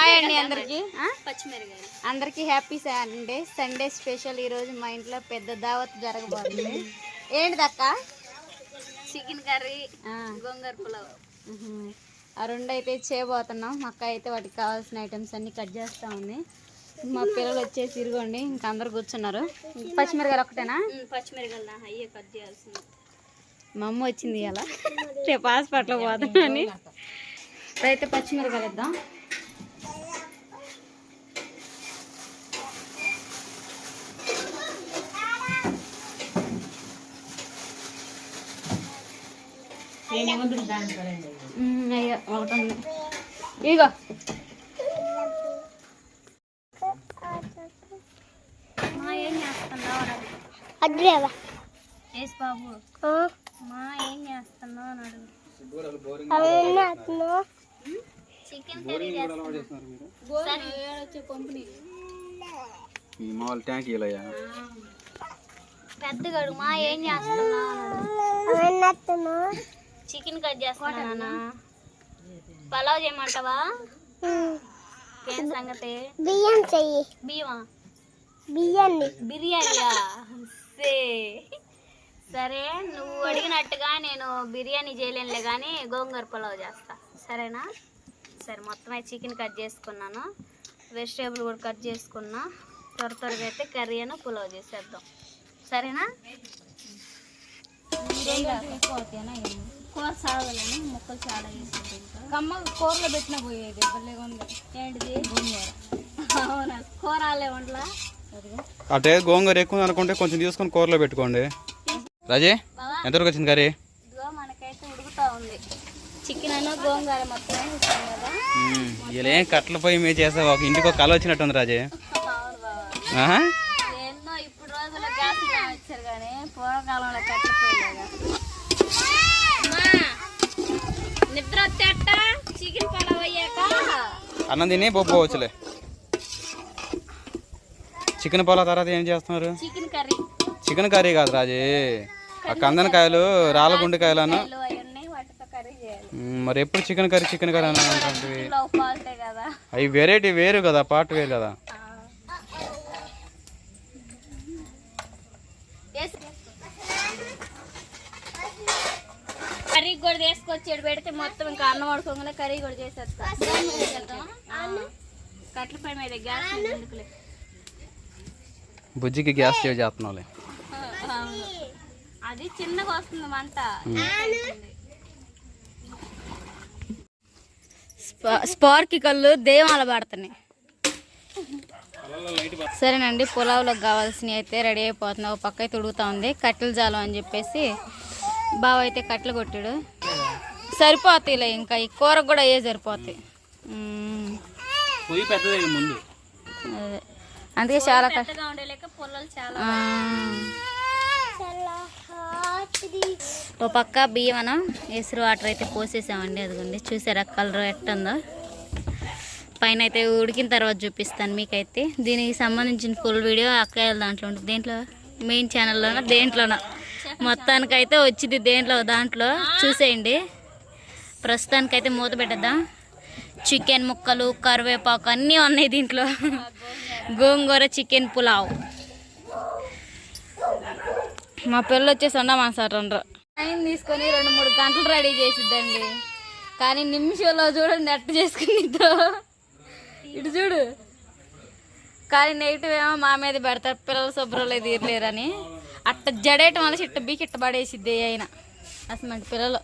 Hi అండి అందరికి అందరికి హ్యాపీ సండే. సండే స్పెషల్ ఈరోజు మా ఇంట్లో పెద్ద దావత్ జరగబోతుంది. ఏంటిదక్క? చికెన్ కర్రీ, గోంగూర పులావ్. ఆ రెండు అయితే చేయబోతున్నాం. మా అక్క అయితే వాటికి కావాల్సిన ఐటమ్స్ అన్ని కట్ చేస్తూ ఉంది. మా పిల్లలు వచ్చేసి ఇరుగోండి, ఇంకా అందరు కూర్చున్నారు. పచ్చిమిరకాయలు ఒకటేనా? పచ్చిమిరకాయలు అయ్యే కట్ చేయాల్సింది. మా అమ్మ వచ్చింది ఇలా, రేపు హాస్పిటల్ పోతానని. ఇప్పుడైతే పచ్చిమిరకాయలు ఇద్దాం. అయ్యో ఒకటి ఉంది, ఇగో ఏం చేస్తున్నావు బాబు? మా ఏం చేస్తున్నావు అని అడుగు. చికెన్ కర్రీ పెద్దగాడు. మా ఏం చేస్తున్నావు? చికెన్ కట్ చేస్తున్నా. పలావ్ చేయమంటావా? ఏం సంగతి? బియ్యం చెయ్యి. బియ్యమా? బిర్యానీయా? సరే, నువ్వు అడిగినట్టుగా నేను బిర్యానీ చేయలేనులే కానీ గోంగూర పులావ్ చేస్తా, సరేనా? సరే, మొత్తం అయితే చికెన్ కట్ చేసుకున్నాను, వెజిటేబుల్ కూడా కట్ చేసుకున్నా. త్వరగా అయితే కర్రీ అని పులావ్ చేసేద్దాం, సరేనా? కూర సాగాలని ముక్కలు చాలా వేసుకుంటాం. కమ్మ కూరలో పెట్టిన పోయేది భలేగా ఉంది. ఏంటిది? గోంగూర. అవునా? కూర ఆలే వంటలా? అంటే గోంగూర ఎక్కువ అనుకుంటే కొంచెం తీసుకొని కూరలో పెట్టుకోండి. రాజే, ఎంతవరకు వచ్చింది కర్రీ? ఇదిగో మనకైతే ఉడుకుతా ఉంది. చికెన్ అన్న గోంగూర మొత్తం ఇస్తాం కదా. ఇలా ఏం కట్టెల పొయ్యి మీద చేస్తే ఒక ఇంటికి ఒక కళ వచ్చినట్టుంది రాజే. ఎన్నో ఇప్పుడు రోజుల్లో గ్యాస్ వచ్చారు కానీ పూర్వకాలంలో కట్టెల పొయ్యి. నిద్ర వచ్చేట చికెన్ పలావ్ అయ్యాక అన్నం తిని పోవచ్చులే. చికెన్ పలావ్ తర్వాత ఏం చేస్తున్నారు? Chicken curry. చికెన్ కర్రీ కాదు రాజే, ఆ కందనకాయలు రాళ్ళ గుండెకాయలను. మరి ఎప్పుడు చికెన్ కర్రీ అని అవి వెరైటీ వేరు కదా, పార్ట్ వేరు కదా. కర్రీ కూడా తీసుకొచ్చి పెడితే మొత్తం ఇంకా అన్నం పడుకోగానే కర్రీ కూడా చేసేస్తా. కట్ల పై మీద గ్యాస్ ఎందుకులే, బుజ్జికి గ్యాస్ సేవ్ చేస్తున్నావులే. అది చిన్నగా వస్తుంది మంట. స్పార్కి కళ్ళు దేవాల పడుతున్నాయి. సరేనండి, పులావ్లోకి కావాల్సినవి అయితే రెడీ అయిపోతుంది. ఒక పక్క అయితే ఉడుగుతా ఉంది. కట్టెలు జాలం అని చెప్పేసి బావ అయితే కట్టెలు కొట్టాడు. సరిపోతాయిలే, ఇంకా ఈ కూరకు కూడా అయ్యే సరిపోతాయి. ముందు అదే, అందుకే చాలా కష్టంగా ఉండేలేక పుల్లలు చాలా. ఓ పక్క బియ్యం మనం ఎసురు వాటర్ అయితే పోసేసామండి. అదిగోండి, చూసారా కలర్ ఎట్టుందో. పైన అయితే ఉడికిన తర్వాత చూపిస్తాను మీకైతే. దీనికి సంబంధించిన ఫుల్ వీడియో అక్కయ్య దాంట్లో ఉంటుంది. దేంట్లో? మెయిన్ ఛానల్లోనా దేంట్లోనా మొత్తానికైతే వచ్చింది. దాంట్లో చూసేయండి. ప్రస్తుతానికైతే మూత పెట్టేద్దాం. చికెన్ ముక్కలు, కరివేపాకు అన్నీ ఉన్నాయి దీంట్లో. గోంగూర చికెన్ పులావ్. మా పిల్లలు వచ్చేసి ఉండమాసారు. టైం తీసుకొని 2-3 గంటలు రెడీ చేసిద్దండి. కానీ నిమిషంలో చూడండి ఎట్ట చేసుకునిద్దో. ఇటు చూడు. కానీ నెగిటివ్ ఏమో మా మీద పెడతారు, పిల్లలు శుభ్రంలో తీరలేరని. అట్ట జడేయటం వల్ల చిట్ట బీకిట్ట పడేసిద్ది అయినా. అసలు మన పిల్లలు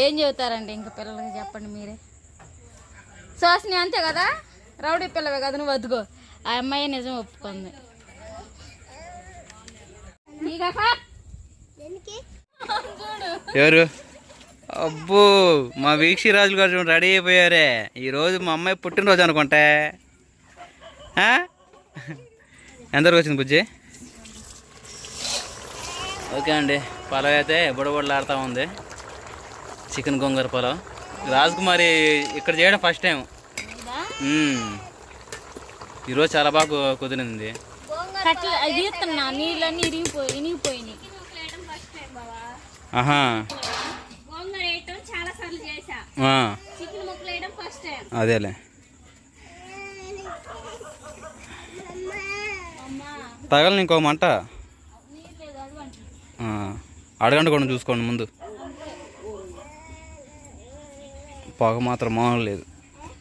ఏం చెబుతారండి ఇంకా పిల్లలకి చెప్పండి మీరే. సోస్ని అంతే కదా, రౌడీ పిల్లవే కదా నువ్వు, వద్దుకో. ఆ అమ్మాయి నిజం ఒప్పుకుంది. ఎవరు? అబ్బో, మా వీక్షరాజులు గారు రెడీ అయిపోయారే. ఈరోజు మా అమ్మాయి పుట్టినరోజు అనుకుంటా. ఎంతవరకు వచ్చింది బుజ్జి? ఓకే అండి, పొలం అయితే బుడబుడలాడుతూ ఉంది. చికెన్ గోంగూర పొలం. రాజకుమారి ఇక్కడ చేయడం ఫస్ట్ టైం. ఈరోజు చాలా బాగా కుదిరింది. అదేలే, తగలని ఇంకో మంట. అడగండి కూడా చూసుకోండి ముందు. పొగ మాత్రం మామూలు లేదు.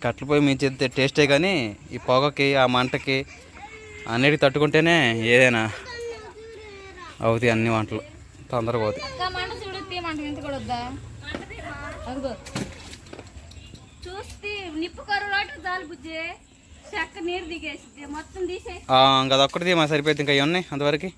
కట్టెల పొయ్యి మీద చేస్తే టేస్టే, కానీ ఈ పొగకి ఆ మంటకి అన్నిటికి తట్టుకుంటేనే ఏదైనా అవుతాయి అన్ని వంటలు తొందరగా అవుతాయి. చూస్తే నిప్పు కరువు చాలు బుజ్జి, చెక్క నీరు దిగేసి మొత్తం తీసే. ఇంకా అదొక్కటిది మా సరిపోయింది, ఇంకా ఇవన్నీ అంతవరకు.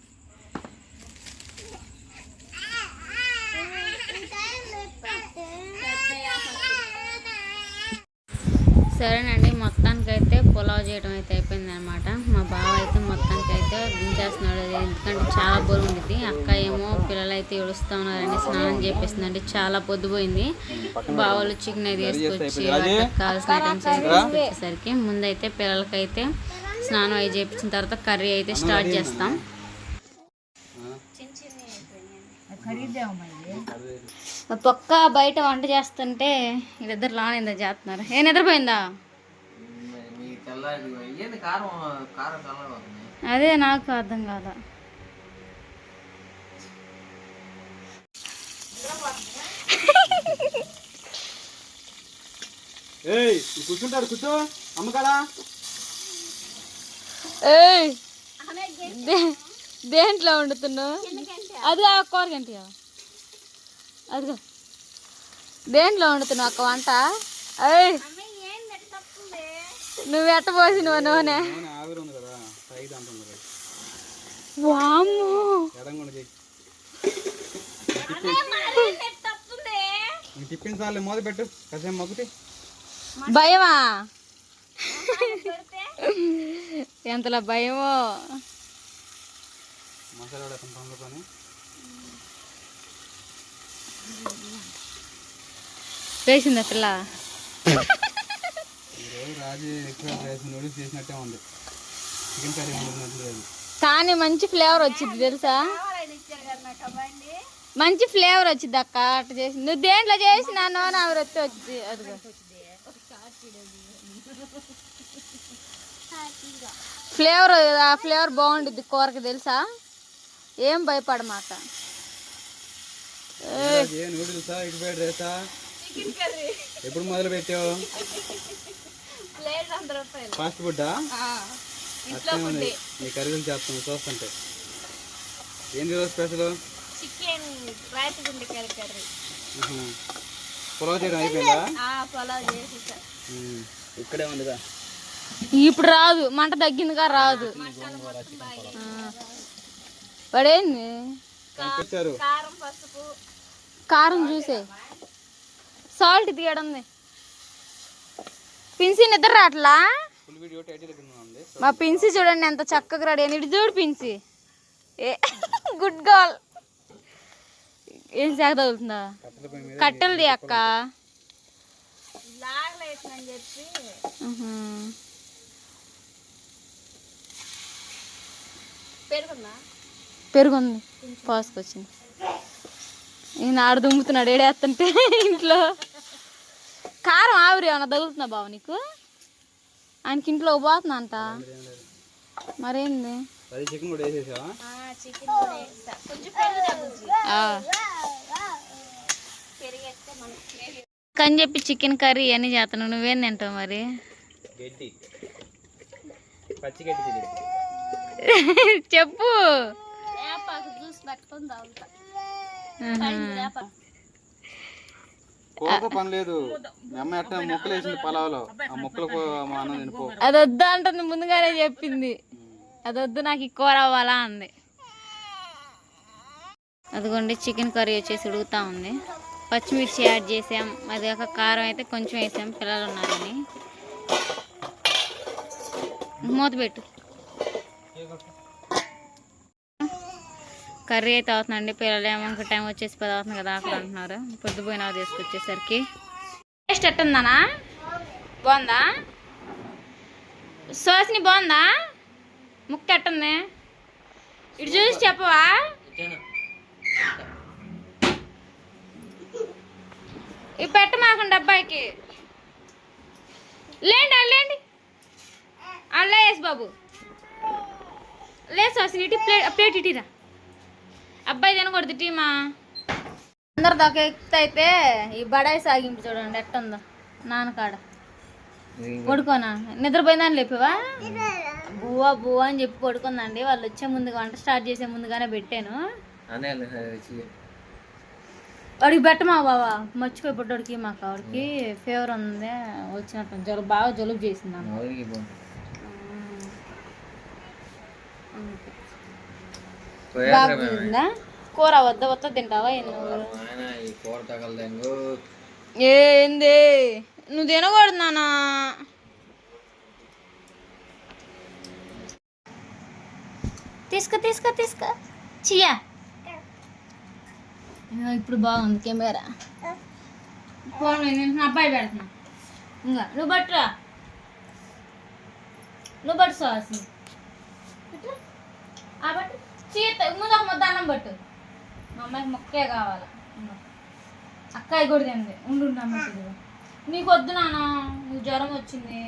సరేనండి, మొత్తానికైతే పులావ్ చేయడం అయితే అయిపోయింది అనమాట. మా బావ అయితే మొత్తానికైతే దించేస్తున్నాడు, ఎందుకంటే చాలా బరువు ఉంది. అక్క ఏమో పిల్లలు అయితే ఏడుస్తూ ఉన్నారని స్నానం చేపిస్తుందండి. చాలా పొద్దుపోయింది. బావలు చికెన్ అయితే తీసుకొచ్చి కావాల్సిన ఐటమ్స్ అయితే తీసుకొచ్చేసరికి ముందైతే పిల్లలకైతే స్నానం అయి చేపించిన తర్వాత కర్రీ అయితే స్టార్ట్ చేస్తాం. పక్క బయట వంట చేస్తుంటే వీళ్ళిద్దరు లానిందా చేస్తున్నారు. ఏ నిద్రపోయిందా? అదే నాకు అర్థం కాదా. కూర్చుంటాడు, కూర్చో అమ్మకాడా. దేంట్లో వండుతున్నావు? అది ఆ కూరగంట, అదిగో దేంట్లో వండుతున్నావు అక్క వంట? నువ్వు ఎట్ట పోసినవా నూనె? వామ్మో, పెట్టు కాసేపు మగ్గుతి. భయమా? ఎంతలా భయమో. వేసిందా పిల్ల? కానీ మంచి ఫ్లేవర్ వచ్చింది తెలుసా, మంచి ఫ్లేవర్ వచ్చింది అక్క. అట్ట చేసి నువ్వు దేంట్లో చేసినా నూనె ఆవిరొత్తి వచ్చింది. అదిగో ఫ్లేవర్, ఆ ఫ్లేవర్ బాగుండిద్ది కూరకి తెలుసా. ఏం భయపడమాక. ఎప్పుడు మొదలు పెట్టావు ఫాస్ట్ ఫుడ్డా? నీ కర్రీ గురించి చేస్తాను చూస్తుంటే. ఏంటి రోజు స్పెషల్? చికెన్ రాతిగుండెకాయ కర్రీ. పులావ్ చేయడం అయిపోయిందా? పులావ్ చేసేసా. ఇక్కడే ఉందిగా. ఇప్పుడు రాదు, మంట తగ్గిందిగా రాదు. పడేంది కారం పసుపు కారం చూసే సాల్ట్ తీయడం. పిన్సి నిద్ర రాట్లా? మా పిన్సి చూడండి ఎంత చక్కగా రెడీ అని. ఇటు చూడు పిన్సి, ఏ గుడ్ గర్ల్. ఏం శాఖ తగులుతుందా? కట్టెలది అక్క. పెరుగుంది, పాసుకొచ్చింది. ఈయన ఆడ దుమ్ముతున్నాడు ఏడేస్తుంటే ఇంట్లో. కారం ఆవిరి ఏమన్నా తగులుతున్నా బావ నీకు? ఆయనకి ఇంట్లో పోతున్నా అంట. మరేంది కని చెప్పి చికెన్ కర్రీ అన్నీ చేస్తాను. నువ్వేం తింటావు మరి? చెప్పు. పని లేదు, మొక్కలు వేసింది పొలాలో. ఆ మొక్కలకు అది వద్దా అంటుంది, ముందుగానే చెప్పింది. అది వద్దు నాకు ఈ కూర అవ్వాలా అంది. అదిగోండి చికెన్ కర్రీ వచ్చేసి ఉడుకుతా ఉంది. పచ్చిమిర్చి యాడ్ చేసాం, అది ఒక కారం అయితే కొంచెం వేసాం పిల్లలు ఉన్నారని. మూత పెట్టు. కర్రీ అయితే అవుతుందండి. పిల్లలు ఏమో ఇంకా టైం వచ్చేసి 10 అవుతుంది కదా అక్కడ అంటున్నారు. పొద్దుపోయినా తీసుకొచ్చేసరికి టేస్ట్ ఎట్టుందానా? బాగుందా? సోస్ని బాగుందా? ముక్క ఎట్టుంది? ఇటు చూసి చెప్పవా? ఇవి పెట్టమాకండి అబ్బాయికి. లేండి అల్లేండి, అల్లా వేసి బాబు. లేదు సుహాసిని ఇటు ప్లేట్ ఇటీరా. అబ్బాయి తినకూడదు టీమా. అందరు దాకా ఎక్కితే అయితే ఈ బడాయి సాగింపు చూడండి ఎట్టుందో నాన్నకాడ. పడుకోనా నిద్రపోయిందని లేపివా? బువ్వా బువ్వా అని చెప్పి పడుకుందండి. వాళ్ళు వచ్చే ముందుగా వంట స్టార్ట్ చేసే ముందుగానే పెట్టాను. వాడికి పెట్టమా బావా, మర్చిపోయి పుట్టడికి మాకు ఆవిడకి ఫీవర్ ఉంది వచ్చినట్టు జలుబు బాగా జలుబు చేసింది బాగుందా కూర వద్ద తింటావా? ఏంది నువ్వు తినకూడదు నానా. తీసుకో తీసుకో తీసుకో చియా. ఇప్పుడు బాగుంది కెమెరా. ఫోన్ నేను అబ్బాయి పెడుతున్నా. ఇంకా నువ్వు పట్టురా, నువ్వు పట్టు సుహాసిని. బట్టు చీత ముందు ఒక ముద్ద అన్నం పట్టు. మా అమ్మాయికి మొక్కే కావాలి. అక్కాయి కూడా తింది ఉండు అమ్మ. నీకు వద్దు నాన్న, నువ్వు జ్వరం వచ్చింది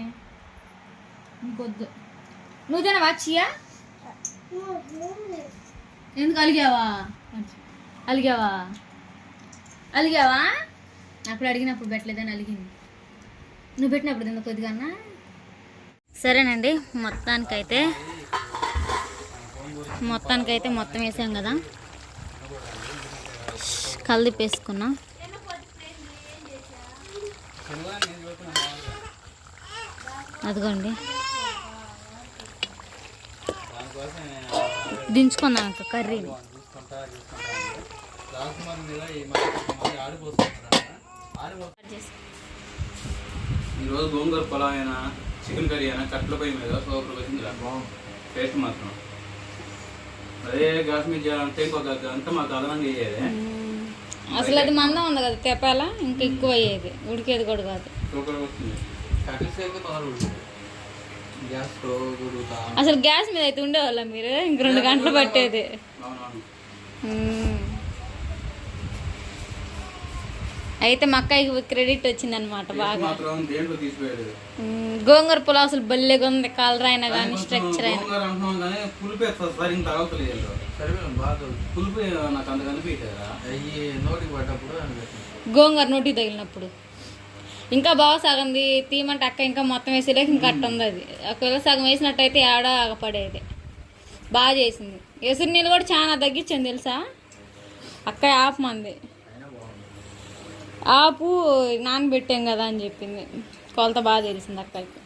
నీకొద్దు. నువ్వు తినవా చియా? ఎందుకు అలిగావా? అలిగావా? అలిగావా? అప్పుడు అడిగినప్పుడు పెట్టలేదని అలిగింది. నువ్వు పెట్టినప్పుడు తిందా కొద్దిగా అన్నా. సరేనండి, మొత్తానికైతే మొత్తం వేసాం కదా, కలిపేసుకున్నా. అదిగోండి దించుకుందాం ఇంకా కర్రీని. ఈరోజు గోంగూర పొలం అయినా చికెన్ కర్రీ అయినా కట్ల పొయ్యి మీద సూపర్ వచ్చిందిరా. టేస్ట్ మాత్రం అదే గ్యాస్ మీద చేయాలంటే ఇంకొక అంతా మాకు అదనంగా అయ్యేది. అసలు అది మందం ఉంది కదా తెపాల, ఇంకా ఎక్కువ అయ్యేది, ఉడికేది కూడా కాదు. సూపర్ వస్తుంది. అసలు గ్యాస్ మీద అయితే ఉండేవాళ్ళ మీరు, ఇంక 2 గంటలు పట్టేది. అయితే మా అక్కయ్యకి క్రెడిట్ వచ్చిందనమాట బాగా. గోంగూర పులావ్ అసలు భలేగా ఉంది, కలర్ అయినా కానీ స్ట్రక్చర్ అయినా. గోంగూర నోటికి తగిలినప్పుడు ఇంకా బాగా సగంది తీయమంటే అక్క ఇంకా మొత్తం వేసేలేక ఇంకా అట్ట ఉంది అది. ఒకవేళ సగం వేసినట్టయితే ఏడా ఆగపడేది. బాగా చేసింది. ఎసురు నీళ్ళు కూడా చాలా తగ్గించింది తెలుసా. అక్క ఆపమంది, ఆపు నానబెట్టాం కదా అని చెప్పింది. కొలత బాగా తెలిసింది అక్కకి.